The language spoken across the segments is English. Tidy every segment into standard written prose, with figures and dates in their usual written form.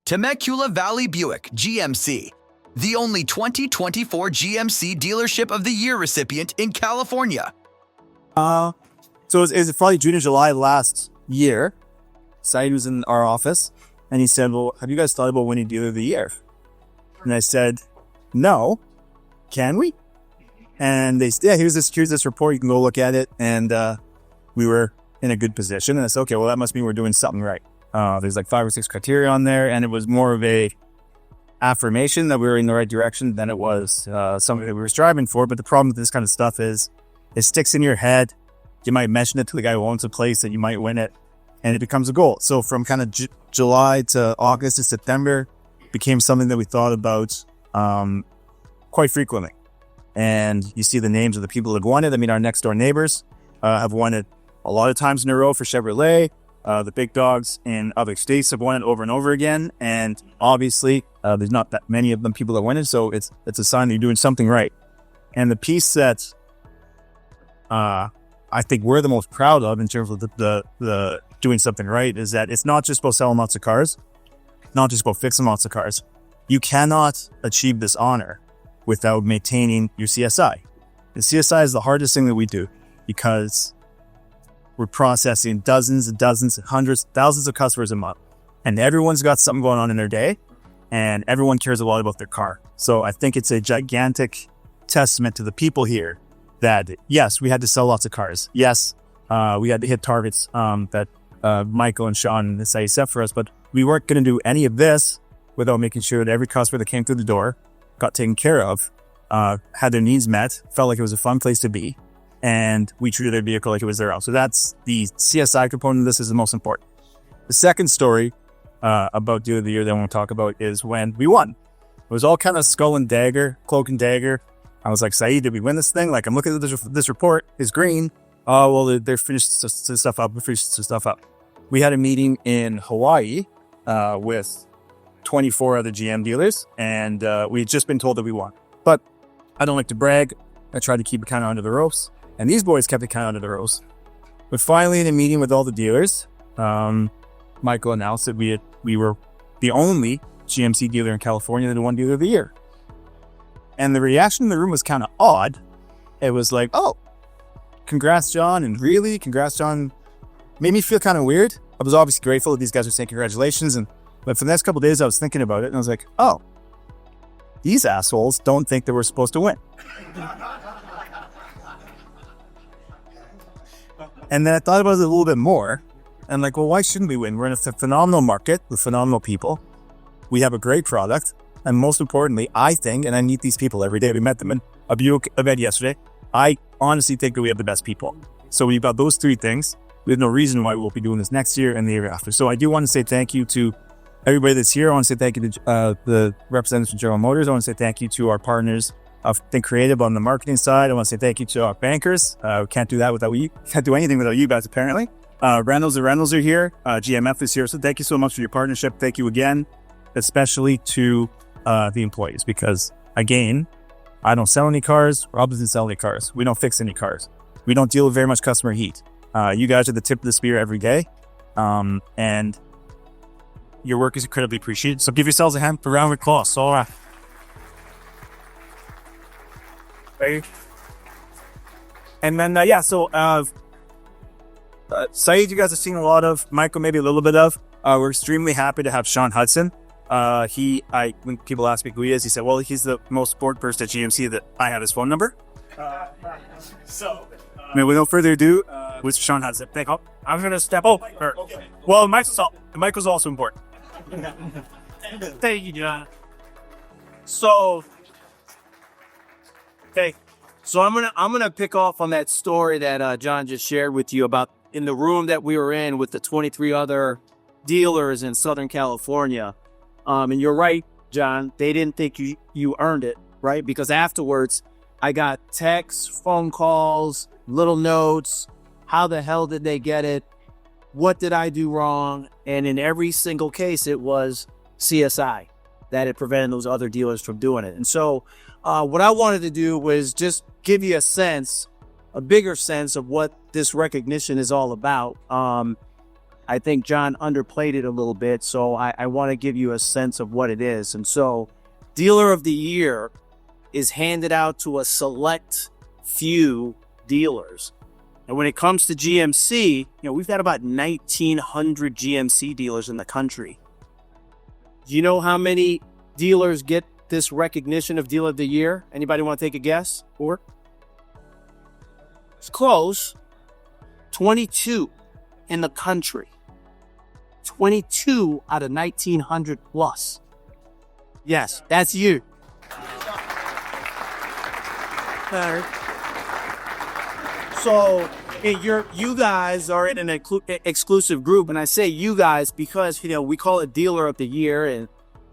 Temecula Valley Buick GMC, the only 2024 GMC Dealership of the Year recipient in California. So it was probably June or July last year. Saeed was in our office and he said, well, have you guys thought about winning Dealer of the Year? And I said, no, can we? And they said, yeah, here's this report. You can go look at it. And we were in a good position. And I said, okay, well, that must mean we're doing something right. There's like 5 or 6 criteria on there. And it was more of a affirmation that we were in the right direction than it was something that we were striving for. But the problem with this kind of stuff is it sticks in your head. You might mention it to the guy who owns a place that you might win it, and it becomes a goal. So from kind of July to August to September became something that we thought about quite frequently. And you see the names of the people that have won it. I mean, our next door neighbors have won it a lot of times in a row for Chevrolet. The big dogs in other states have won it over and over again. And obviously, there's not that many of them people that win it. So it's a sign that you're doing something right. And the piece that I think we're the most proud of in terms of the doing something right is that it's not just about selling lots of cars, not just about fixing lots of cars. You cannot achieve this honor without maintaining your CSI. The CSI is the hardest thing that we do because we're processing dozens and dozens and hundreds, thousands of customers a month. And everyone's got something going on in their day and everyone cares a lot about their car. So I think it's a gigantic testament to the people here that, yes, we had to sell lots of cars. Yes, we had to hit targets that Michael and Sean and Saeed set for us, but we weren't going to do any of this without making sure that every customer that came through the door got taken care of, had their needs met, felt like it was a fun place to be, and we treated their vehicle like it was their own. So that's the CSI component of this is the most important. The second story about Dealer of the Year that I want to talk about is when we won. It was all kind of skull and dagger, cloak and dagger. I was like, Saeed, did we win this thing? Like, I'm looking at this report. It's green. Oh, well, they're finished stuff up. We finished stuff up. We had a meeting in Hawaii with 24 other GM dealers, and we had just been told that we won. But I don't like to brag. I tried to keep it kind of under the ropes, and these boys kept it kind of under the ropes. But finally, in a meeting with all the dealers, Michael announced that we were the only GMC dealer in California that won Dealer of the Year. And the reaction in the room was kind of odd. It was like, oh, congrats, John. And really, congrats, John. Made me feel kind of weird. I was obviously grateful that these guys were saying congratulations. But for the next couple of days, I was thinking about it. And I was like, oh, these assholes don't think that we're supposed to win. And then I thought about it a little bit more. And I'm like, well, why shouldn't we win? We're in a phenomenal market with phenomenal people. We have a great product. And most importantly, I think, and I meet these people every day. We met them in a Buick event yesterday. I honestly think that we have the best people. So we've got those 3 things. We have no reason why we'll be doing this next year and the year after. So I do want to say thank you to everybody that's here. I want to say thank you to the representatives from General Motors. I want to say thank you to our partners of Think Creative on the marketing side. I want to say thank you to our bankers. We can't do that without you. Can't do anything without you guys, apparently. Reynolds are here. GMF is here. So thank you so much for your partnership. Thank you again, especially to the employees, because again, I don't sell any cars. Rob doesn't sell any cars. We don't fix any cars. We don't deal with very much customer heat. You guys are the tip of the spear every day. And your work is incredibly appreciated. So give yourselves a round of applause. All right. And then, Saeed, you guys have seen a lot of. Michael, maybe a little bit of. We're extremely happy to have Sean Hudson. When people ask me who he is, he said, well, he's the most important person at GMC that I have his phone number. With no further ado, with Sean Hudson. I'm going to step over. Okay. Well, Michael's also important. Thank you, John. So I'm gonna pick off on that story that John just shared with you about in the room that we were in with the 23 other dealers in Southern California. And you're right, John, they didn't think you earned it, right? Because afterwards, I got texts, phone calls, little notes. How the hell did they get it? What did I do wrong? And in every single case, it was CSI that had prevented those other dealers from doing it. And so what I wanted to do was just give you a bigger sense of what this recognition is all about. I think John underplayed it a little bit, so I want to give you a sense of what it is. And so Dealer of the Year is handed out to a select few dealers. And when it comes to GMC, we've got about 1,900 GMC dealers in the country. Do you know how many dealers get this recognition of Dealer of the Year? Anybody want to take a guess? Or it's close. 22 in the country. 22 out of 1,900 plus. Yes, that's you. So you guys are in an exclusive group, and I say you guys because we call it Dealer of the Year, and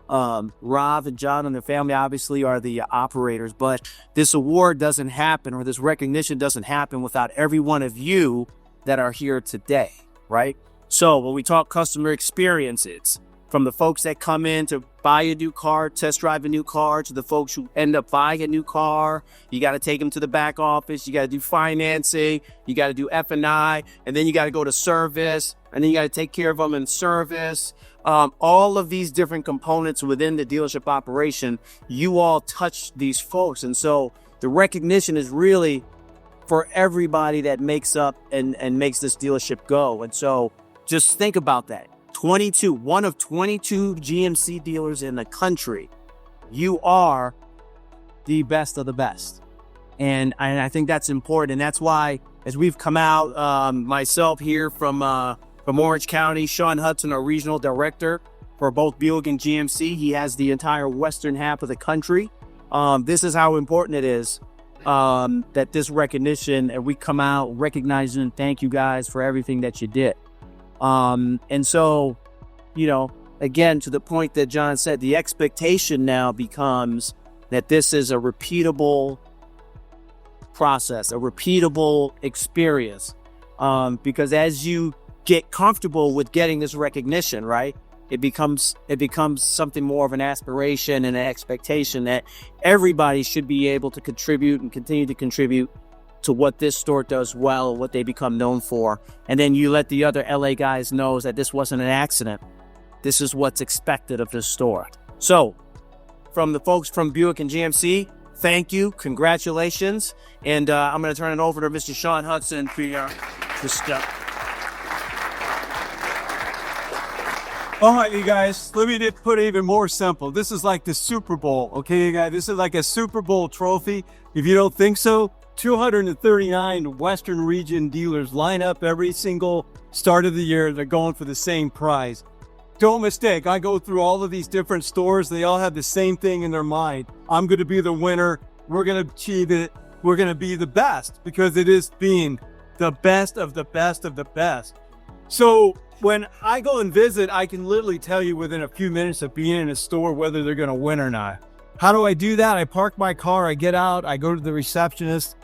Rob and John and their family obviously are the operators, but this award doesn't happen, or this recognition doesn't happen without every one of you that are here today, right? So when we talk customer experiences, from the folks that come in to buy a new car, test drive a new car, to the folks who end up buying a new car, you got to take them to the back office, you got to do financing, you got to do F&I, and then you got to go to service, and then you got to take care of them in service. All of these different components within the dealership operation, you all touch these folks. And so the recognition is really for everybody that makes up and makes this dealership go. And so just think about that. 22, one of 22 GMC dealers in the country. You are the best of the best. And I think that's important. And that's why, as we've come out, myself here from Orange County, Sean Hudson, our regional director for both Buick and GMC, he has the entire western half of the country. This is how important it is that this recognition, and we come out recognizing and thank you guys for everything that you did. And so, again, to the point that John said, the expectation now becomes that this is a repeatable process, a repeatable experience. Because as you get comfortable with getting this recognition, right, it becomes something more of an aspiration and an expectation that everybody should be able to contribute and continue to contribute to what this store does well, what they become known for. And then you let the other LA guys know that this wasn't an accident. This is what's expected of this store. So from the folks from Buick and GMC, thank you, congratulations. And I'm going to turn it over to Mr. Sean Hudson for this stuff. All right, you guys, let me just put it even more simple. This is like the Super Bowl, okay, you guys? This is like a Super Bowl trophy. If you don't think so, 239 Western region dealers line up every single start of the year. They're going for the same prize. Don't mistake, I go through all of these different stores. They all have the same thing in their mind. I'm going to be the winner. We're going to achieve it. We're going to be the best, because it is being the best of the best of the best. So when I go and visit, I can literally tell you within a few minutes of being in a store whether they're going to win or not. How do I do that? I park my car, I get out, I go to the receptionist.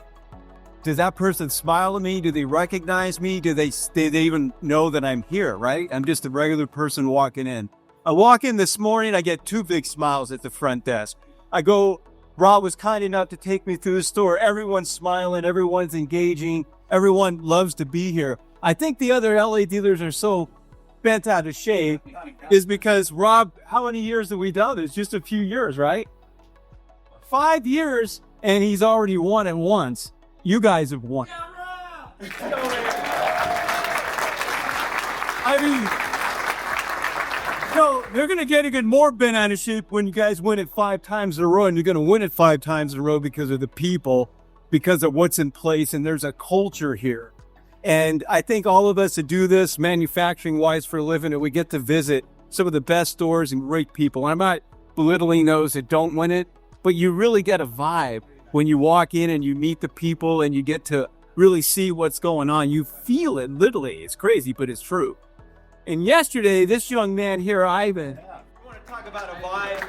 Does that person smile at me? Do they recognize me? Do they even know that I'm here, right? I'm just a regular person walking in. I walk in this morning, I get two big smiles at the front desk. I go, Rob was kind enough to take me through the store. Everyone's smiling, everyone's engaging, everyone loves to be here. I think the other LA dealers are so bent out of shape is because, Rob, how many years have we done this? Just a few years, right? 5 years, and he's already won it once. You guys have won. I mean, they're going to get even more bent out of shape when you guys win it 5 times in a row, and you're going to win it 5 times in a row because of the people, because of what's in place, and there's a culture here. And I think all of us that do this manufacturing-wise for a living, and we get to visit some of the best stores and great people. I'm not belittling those that don't win it, but you really get a vibe when you walk in and you meet the people and you get to really see what's going on. You feel it, literally. It's crazy, but it's true. And yesterday, this young man here, Ivan. Yeah. You want to talk about a vibe?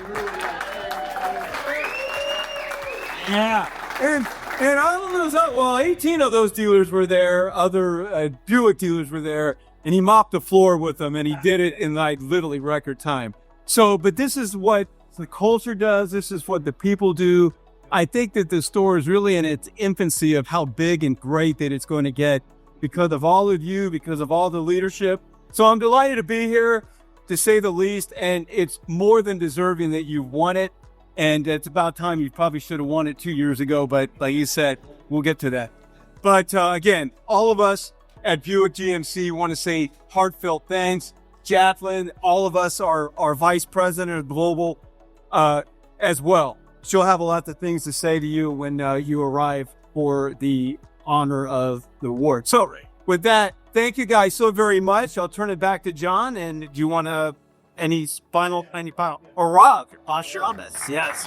Yeah. And all of those, well, 18 of those dealers were there. Other Buick dealers were there. And he mopped the floor with them, and he did it in like literally record time. So, but this is what the culture does. This is what the people do. I think that the store is really in its infancy of how big and great that it's going to get because of all of you, because of all the leadership. So I'm delighted to be here, to say the least, and it's more than deserving that you won it. And it's about time. You probably should have won it 2 years ago, but like you said, we'll get to that. But again, all of us at Buick GMC want to say heartfelt thanks. Jacqueline, all of us are our vice president of global as well. She'll have a lot of things to say to you when you arrive for the honor of the award. So with that, thank you guys so very much. I'll turn it back to John. And do you want to any final or Rob? Shabbos, yes.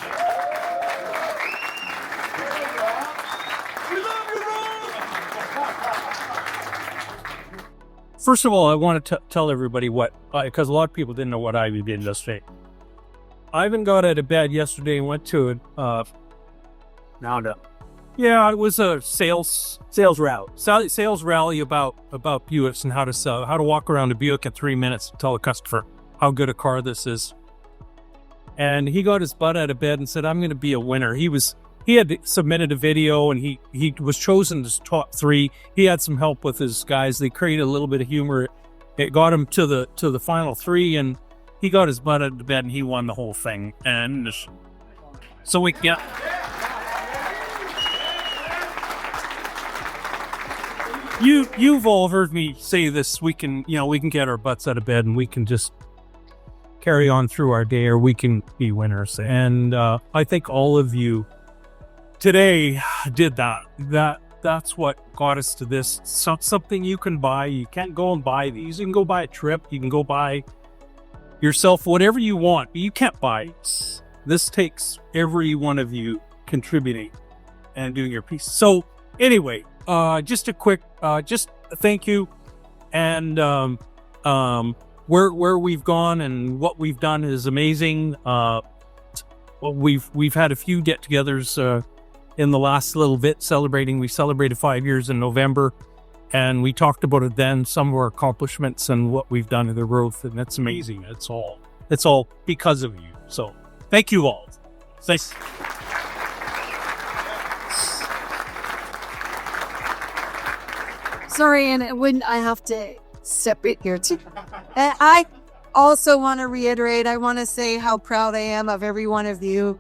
First of all, I want to tell everybody what, because a lot of people didn't know what Ivy did yesterday. Ivan got out of bed yesterday and went to a yeah, it was a sales rally about Buicks and how to walk around a Buick in 3 minutes and tell a customer how good a car this is. And he got his butt out of bed and said, "I'm going to be a winner." He had submitted a video and he was chosen as top 3. He had some help with his guys. They created a little bit of humor. It got him to the final 3, and he got his butt out of bed and he won the whole thing. And so you've all heard me say this. We can get our butts out of bed and we can just carry on through our day, or we can be winners. And I think all of you today did that. That's what got us to this. Something you can buy. You can't go and buy these. You can go buy a trip. You can go buy yourself whatever you want, but you can't buy it. This takes every one of you contributing and doing your piece. So anyway, just a quick just thank you. And where we've gone and what we've done is amazing. We've had a few get-togethers in the last little bit celebrating. We celebrated 5 years in November, and we talked about it then, some of our accomplishments and what we've done in the growth, and it's amazing. It's all because of you. So thank you all. Thanks. Sorry, and I have to separate here too. I also want to reiterate, I want to say how proud I am of every one of you.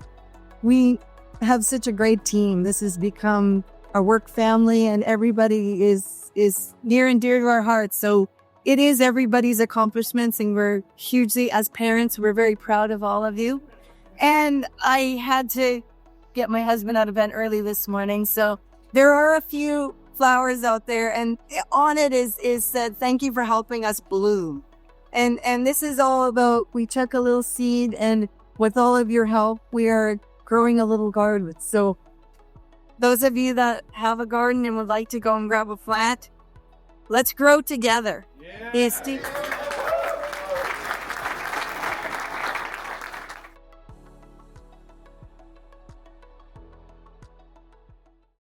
We have such a great team. This has become a work family, and everybody is near and dear to our hearts. So it is everybody's accomplishments, and we're hugely, as parents, we're very proud of all of you. And I had to get my husband out of bed early this morning, so there are a few flowers out there, and on it is said, "Thank you for helping us bloom." And this is all about, we took a little seed, and with all of your help, we are growing a little garden. So those of you that have a garden and would like to go and grab a plant, let's grow together. Yeah.